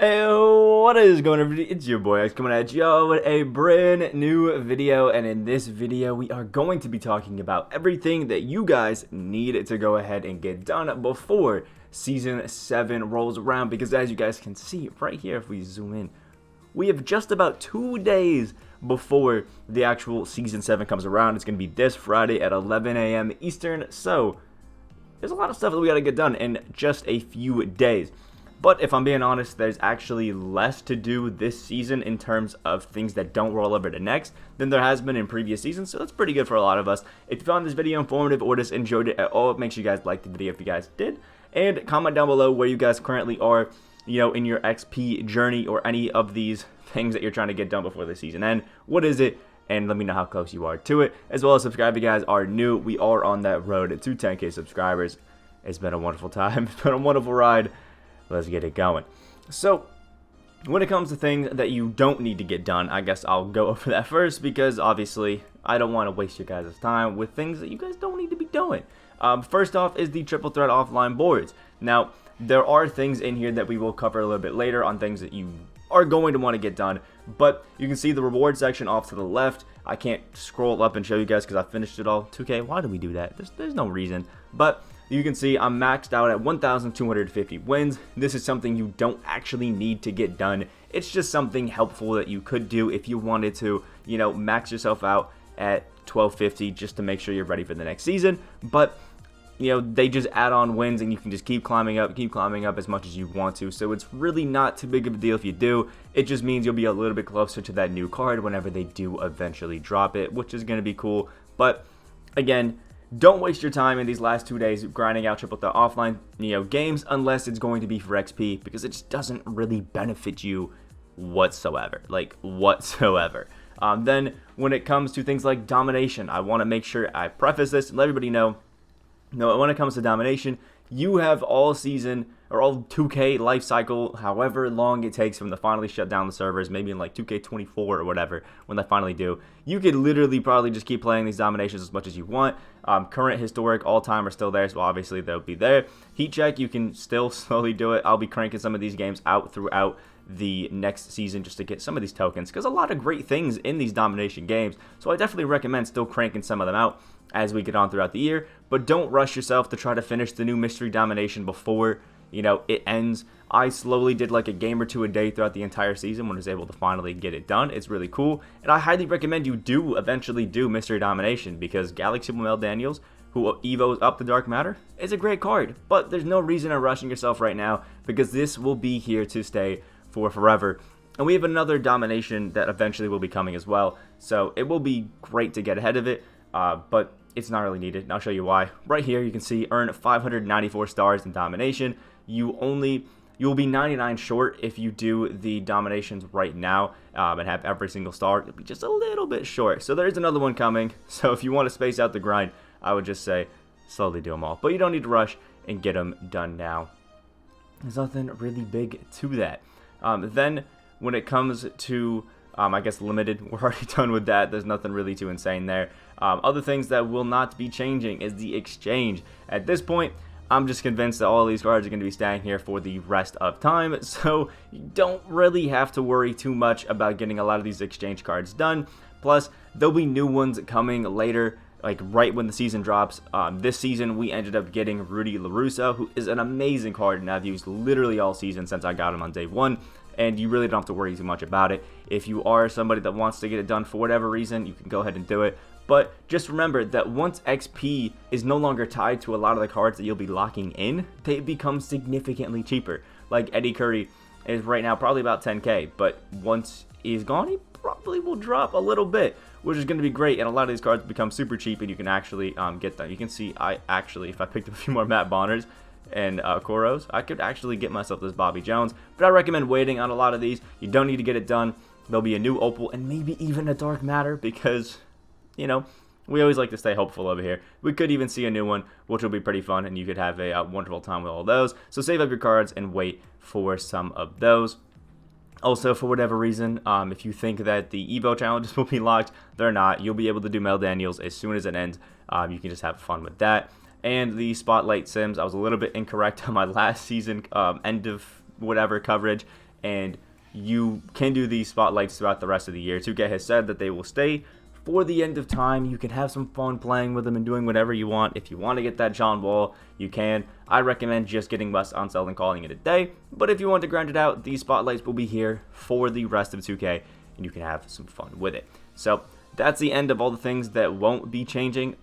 Hey, what is going on, everybody? It's your boy X coming at you with a brand new video, and in this video we are going to be talking about everything that you guys need to go ahead and get done before Season 7 rolls around, because as you guys can see right here, if we zoom in, we have just about 2 days before the actual Season 7 comes around. It's going to be this Friday at 11 a.m. Eastern, so there's a lot of stuff that we got to get done in just a few days. But if I'm being honest, there's actually less to do this season in terms of things that don't roll over to next than there has been in previous seasons, so that's pretty good for a lot of us. If you found this video informative or just enjoyed it at all, make sure you guys like the video if you guys did, and comment down below where you guys currently are, in your XP journey or any of these things that you're trying to get done before the season end. What is it? And let me know how close you are to it, as well as subscribe if you guys are new. We are on that road to 10K subscribers. It's been a wonderful time. It's been a wonderful ride. Let's get it going. So, when it comes to things that you don't need to get done, I guess I'll go over that first, because obviously I don't want to waste your guys' time with things that you guys don't need to be doing. First off is the triple threat offline boards. Now, there are things in here that we will cover a little bit later on things that you are going to want to get done, but you can see the reward section off to the left. I can't scroll up and show you guys because I finished it all. 2K, why do we do that? There's no reason, but you can see I'm maxed out at 1,250 wins. This is something you don't actually need to get done. It's just something helpful that you could do if you wanted to, max yourself out at 1,250 just to make sure you're ready for the next season. But, they just add on wins and you can just keep climbing up as much as you want to. So it's really not too big of a deal if you do. It just means you'll be a little bit closer to that new card whenever they do eventually drop it, which is going to be cool. But, again, don't waste your time in these last 2 days grinding out triple threat offline, games, unless it's going to be for XP, because it just doesn't really benefit you whatsoever. Then when it comes to things like domination, I want to make sure I preface this and let everybody know, when it comes to domination, you have all season or all 2K life cycle, however long it takes from the finally shut down the servers, maybe in like 2K24 or whatever, when they finally do. You could literally probably just keep playing these dominations as much as you want. Current, historic, all-time are still there, so obviously they'll be there. Heat check, you can still slowly do it. I'll be cranking some of these games out throughout the next season just to get some of these tokens, because a lot of great things in these domination games, so I definitely recommend still cranking some of them out as we get on throughout the year. But don't rush yourself to try to finish the new mystery domination before it ends. I slowly did like a game or two a day throughout the entire season when I was able to finally get it done. It's really cool, and I highly recommend you do eventually do mystery domination, because Galaxy Mel Daniels, who evos up the dark matter, is a great card. But there's no reason in rushing yourself right now, because this will be here to stay for forever. And we have another domination that eventually will be coming as well, so it will be great to get ahead of it, but it's not really needed, and I'll show you why. Right here you can see earn 594 stars in domination. You'll be 99 short if you do the dominations right now and have every single star. It'll be just a little bit short, so there's another one coming. So if you want to space out the grind, I would just say slowly do them all, but you don't need to rush and get them done now. There's nothing really big to that. Then when it comes to I guess limited, we're already done with that. There's nothing really too insane there. Other things that will not be changing is the exchange. At this point, I'm just convinced that all of these cards are going to be staying here for the rest of time, so you don't really have to worry too much about getting a lot of these exchange cards done. Plus, there'll be new ones coming later, like right when the season drops. This season, we ended up getting Rudy LaRusso, who is an amazing card, and I've used literally all season since I got him on day 1. And you really don't have to worry too much about it. If you are somebody that wants to get it done for whatever reason, you can go ahead and do it. But just remember that once XP is no longer tied to a lot of the cards that you'll be locking in, they become significantly cheaper. Like Eddie Curry is right now probably about 10K, but once he's gone, he probably will drop a little bit, which is going to be great. And a lot of these cards become super cheap, and you can actually get them. You can see if I picked up a few more Matt Bonners and Koros, I could actually get myself this Bobby Jones, but I recommend waiting on a lot of these. You don't need to get it done. There'll be a new opal and maybe even a dark matter, because we always like to stay hopeful over here. We could even see a new one, which will be pretty fun, and you could have a wonderful time with all those. So save up your cards and wait for some of those. Also, for whatever reason, if you think that the Evo challenges will be locked, they're not. You'll be able to do Mel Daniels as soon as it ends. You can just have fun with that. And the Spotlight Sims, I was a little bit incorrect on my last season end of whatever coverage. and you can do these spotlights throughout the rest of the year. 2K has said that they will stay for the end of time. You can have some fun playing with them and doing whatever you want. If you want to get that John Wall, you can. I recommend just getting West on sale and calling it a day. But if you want to grind it out, these spotlights will be here for the rest of 2K, and you can have some fun with it. So that's the end of all the things that won't be changing.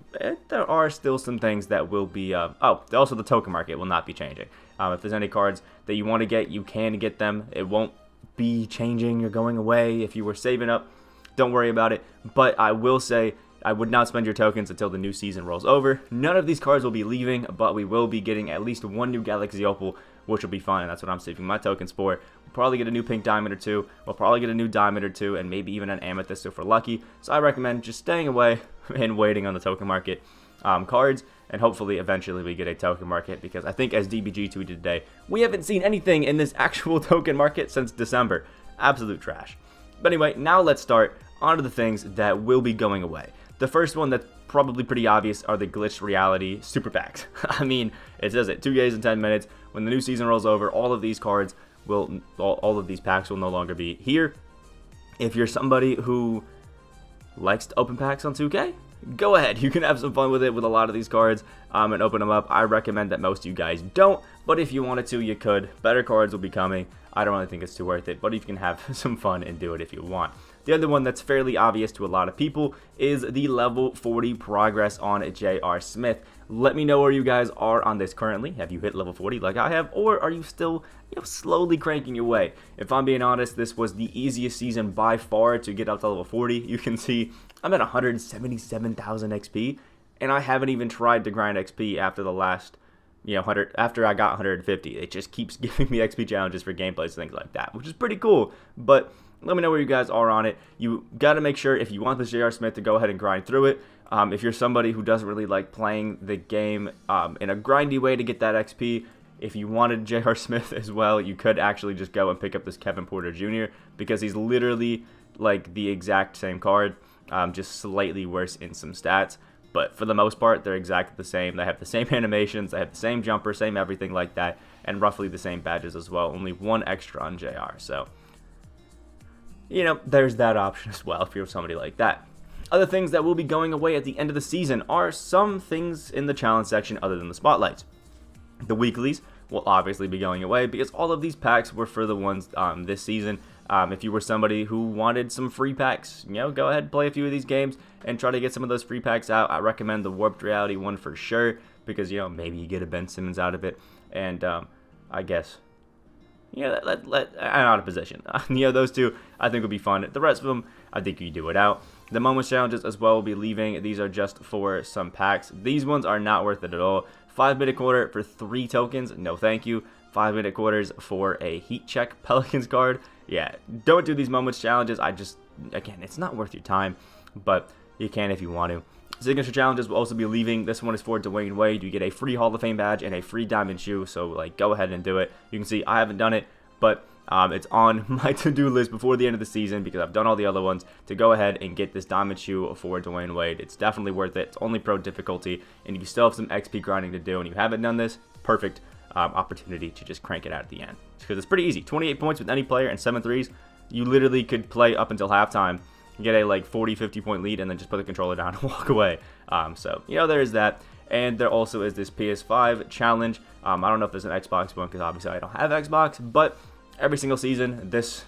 There are still some things that will be... also the token market will not be changing. If there's any cards that you want to get, you can get them. It won't be changing or going away. If you were saving up, don't worry about it. But I will say, I would not spend your tokens until the new season rolls over. None of these cards will be leaving, but we will be getting at least one new Galaxy Opal, which will be fun, and that's what I'm saving my tokens for. We'll probably get a new pink diamond or two. We'll probably get a new diamond or two, and maybe even an amethyst if we're lucky. So I recommend just staying away and waiting on the token market cards, and hopefully eventually we get a token market, because I think, as DBG tweeted today, we haven't seen anything in this actual token market since December. Absolute trash. But anyway, now let's start onto the things that will be going away. The first one that's probably pretty obvious are the glitched reality super packs. I mean, it says it, 2 days and 10 minutes. When the new season rolls over, all of these cards will, all of these packs will no longer be here. If you're somebody who likes to open packs on 2K, go ahead. You can have some fun with it with a lot of these cards and open them up. I recommend that most of you guys don't, but if you wanted to, you could. Better cards will be coming. I don't really think it's too worth it, but you can have some fun and do it if you want. The other one that's fairly obvious to a lot of people is the level 40 progress on J.R. Smith. Let me know where you guys are on this currently. Have you hit level 40 like I have, or are you still slowly cranking your way? If I'm being honest, this was the easiest season by far to get up to level 40. You can see I'm at 177,000 XP, and I haven't even tried to grind XP after the last 100, after I got 150. It just keeps giving me XP challenges for gameplays, things like that, which is pretty cool. But let me know where you guys are on it. You got to make sure, if you want this J.R. Smith, to go ahead and grind through it. If you're somebody who doesn't really like playing the game in a grindy way to get that XP, if you wanted J.R. Smith as well, you could actually just go and pick up this Kevin Porter Jr., because he's literally like the exact same card, just slightly worse in some stats. But for the most part, they're exactly the same. They have the same animations, they have the same jumper, same everything like that, and roughly the same badges as well. Only one extra on JR. So, there's that option as well if you're somebody like that. Other things that will be going away at the end of the season are some things in the challenge section other than the spotlights. The weeklies will obviously be going away, because all of these packs were for the ones this season. If you were somebody who wanted some free packs, go ahead and play a few of these games and try to get some of those free packs out. I recommend the Warped Reality one for sure, because, maybe you get a Ben Simmons out of it. And I guess, I'm out of position. Those two I think would be fun. The rest of them, I think you do it out. The Moments Challenges as well will be leaving. These are just for some packs. These ones are not worth it at all. 5-minute quarter for 3 tokens, no thank you. 5-minute quarters for a Heat Check Pelicans card. Yeah, don't do these Moments Challenges. Again, it's not worth your time, but you can if you want to. Signature Challenges will also be leaving. This one is for Dwayne Wade. You get a free Hall of Fame badge and a free diamond shoe, so go ahead and do it. You can see I haven't done it, but it's on my to-do list before the end of the season, because I've done all the other ones, to go ahead and get this diamond shoe for Dwayne Wade. It's definitely worth it. It's only pro difficulty, and if you still have some XP grinding to do and you haven't done this, perfect opportunity to just crank it out at the end, because it's pretty easy. 28 points with any player and 7 threes. You literally could play up until halftime, get a 40-50 point lead, and then just put the controller down and walk away. So there is that. And there also is this PS5 challenge. I don't know if there's an Xbox one, because obviously I don't have Xbox, but every single season this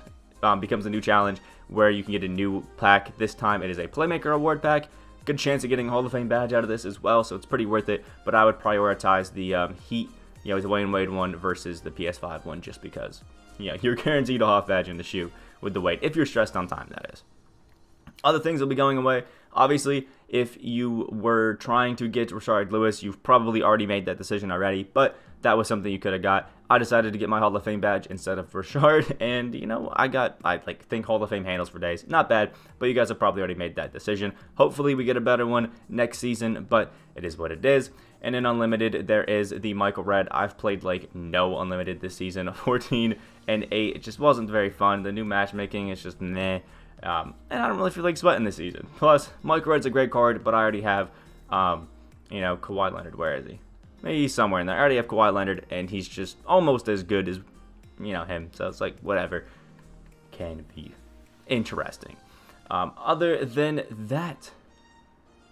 becomes a new challenge where you can get a new pack. This time it is a Playmaker Award pack. Good chance of getting a Hall of Fame badge out of this as well, so it's pretty worth it. But I would prioritize the Heat, the Dwayne Wade one versus the PS5 one, just because you're guaranteed a half badge in the shoe with the Wade, if you're stressed on time, that is. Other things will be going away. Obviously, if you were trying to get Rashard Lewis, you've probably already made that decision already, but that was something you could have got. I decided to get my Hall of Fame badge instead of Rashard, and I think Hall of Fame handles for days. Not bad, but you guys have probably already made that decision. Hopefully we get a better one next season, but it is what it is. And in Unlimited, there is the Michael Redd. I've played no Unlimited this season, 14 and 8. It just wasn't very fun. The new matchmaking is just meh. And I don't really feel like sweating this season. Plus, Michael Redd's a great card, but I already have, Kawhi Leonard. Where is he? Maybe he's somewhere in there. I already have Kawhi Leonard, and he's just almost as good as you know, him. So it's like, whatever. Can be interesting. Other than that,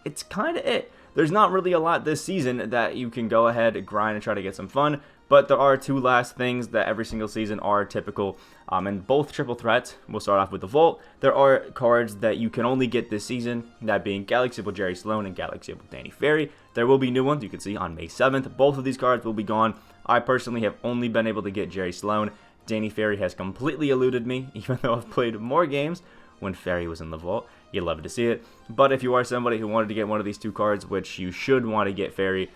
it's kind of it. There's not really a lot this season that you can go ahead and grind and try to get some fun, but there are two last things that every single season are typical, and both triple threats. We'll start off with the Vault. There are cards that you can only get this season, that being Galaxy Opal Jerry Sloan and Galaxy Opal Danny Ferry. There will be new ones, you can see, on May 7th. Both of these cards will be gone. I personally have only been able to get Jerry Sloan. Danny Ferry has completely eluded me, even though I've played more games when Ferry was in the Vault. You'd love to see it. But if you are somebody who wanted to get one of these two cards, which you should want to get Ferry,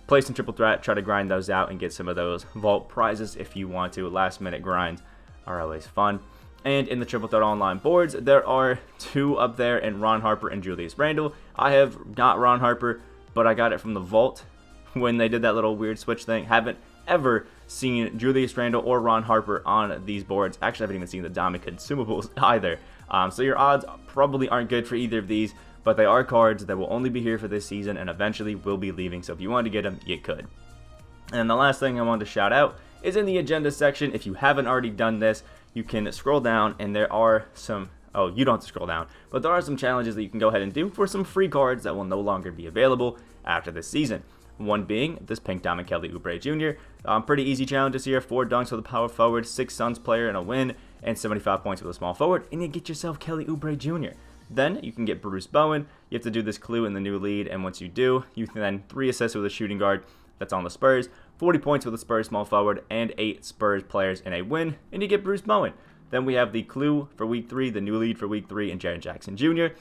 play some triple threat, try to grind those out and get some of those Vault prizes if you want to. Last minute grinds are always fun. And in the triple threat online boards, there are two up there in Ron Harper and Julius Randle. I have got Ron Harper, but I got it from the Vault when they did that little weird switch thing. Haven't ever seen Julius Randle or Ron Harper on these boards. Actually, I haven't even seen the Diamond consumables either. So your odds probably aren't good for either of these, but they are cards that will only be here for this season and eventually will be leaving. So if you wanted to get them, you could. And the last thing I wanted to shout out is in the agenda section. If you haven't already done this, you can scroll down and there are some, oh, you don't have to scroll down, but there are some challenges that you can go ahead and do for some free cards that will no longer be available after this season. One being this Pink Diamond Kelly Oubre Jr. Pretty easy challenges here. 4 dunks with a power forward, 6 Suns player and a win, and 75 points with a small forward, and you get yourself Kelly Oubre Jr. Then you can get Bruce Bowen. You have to do this clue in the new lead, and once you do, you can then 3 assists with a shooting guard that's on the Spurs, 40 points with a Spurs small forward, and 8 Spurs players in a win, and you get Bruce Bowen. Then we have the clue for week 3, the new lead for week 3, and Jaren Jackson Jr.,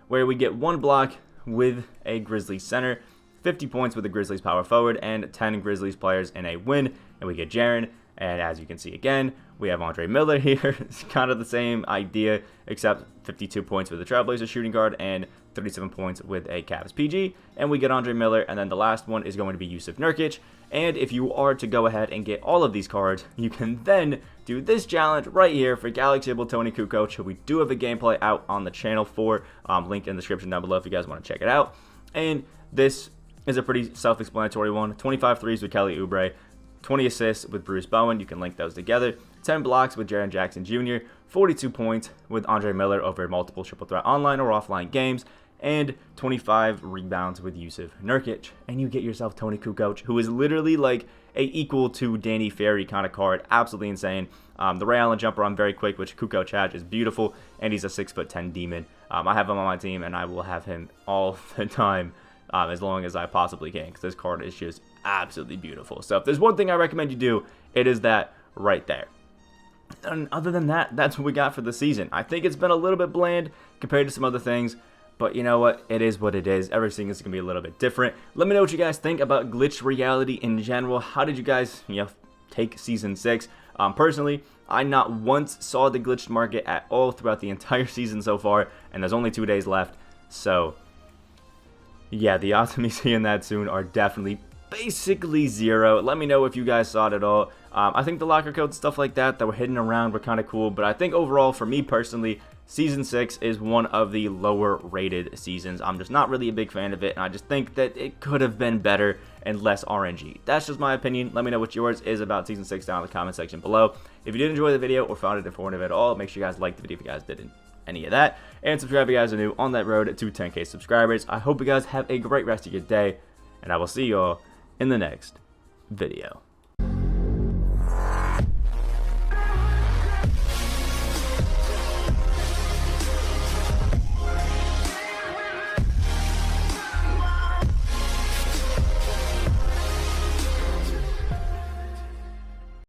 where we get 1 block with a Grizzlies center, 50 points with the Grizzlies power forward, and 10 Grizzlies players in a win, and we get Jaren. And as you can see again, we have Andre Miller here. It's kind of the same idea, except 52 points with the Trailblazers shooting guard and 37 points with a Cavs PG. And we get Andre Miller, and then the last one is going to be Jusuf Nurkic. And if you are to go ahead and get all of these cards, you can then do this challenge right here for Galaxy Opal Toni Kukoc, who we do have a gameplay out on the channel for, link in the description down below if you guys want to check it out. And this is a pretty self-explanatory one. 25 threes with Kelly Oubre, 20 assists with Bruce Bowen. You can link those together. 10 blocks with Jaren Jackson Jr., 42 points with Andre Miller over multiple triple threat online or offline games, and 25 rebounds with Jusuf Nurkic. And you get yourself Toni Kukoc, who is literally like a equal to Danny Ferry kind of card. Absolutely insane. The Ray Allen jumper on very quick, which Kukoc has, is beautiful, and he's a 6'10" demon. I have him on my team, and I will have him all the time. As long as I possibly can, because this card is just absolutely beautiful. So if there's one thing I recommend you do, it is that right there. And other than that, that's what we got for the season. I think it's been a little bit bland compared to some other things, but you know what? It is what it is. Everything is going to be a little bit different. Let me know what you guys think about glitched reality in general. How did you guys, take Season 6? Personally, I not once saw the glitched market at all throughout the entire season so far, and there's only 2 days left, so yeah, the odds of me seeing that soon are definitely basically 0. Let me know if you guys saw it at all. I think the locker codes, stuff like that were hidden around were kind of cool, but I think overall, for me personally, Season 6 is one of the lower rated seasons. I'm just not really a big fan of it, and I just think that it could have been better and less RNG. That's just my opinion. Let me know what yours is about Season 6 down in the comment section below. If you did enjoy the video or found it informative at all, make sure you guys like the video if you guys didn't. Any of that, and subscribe if you guys are new on that road to 10K subscribers. I hope you guys have a great rest of your day, and I will see you all in the next video.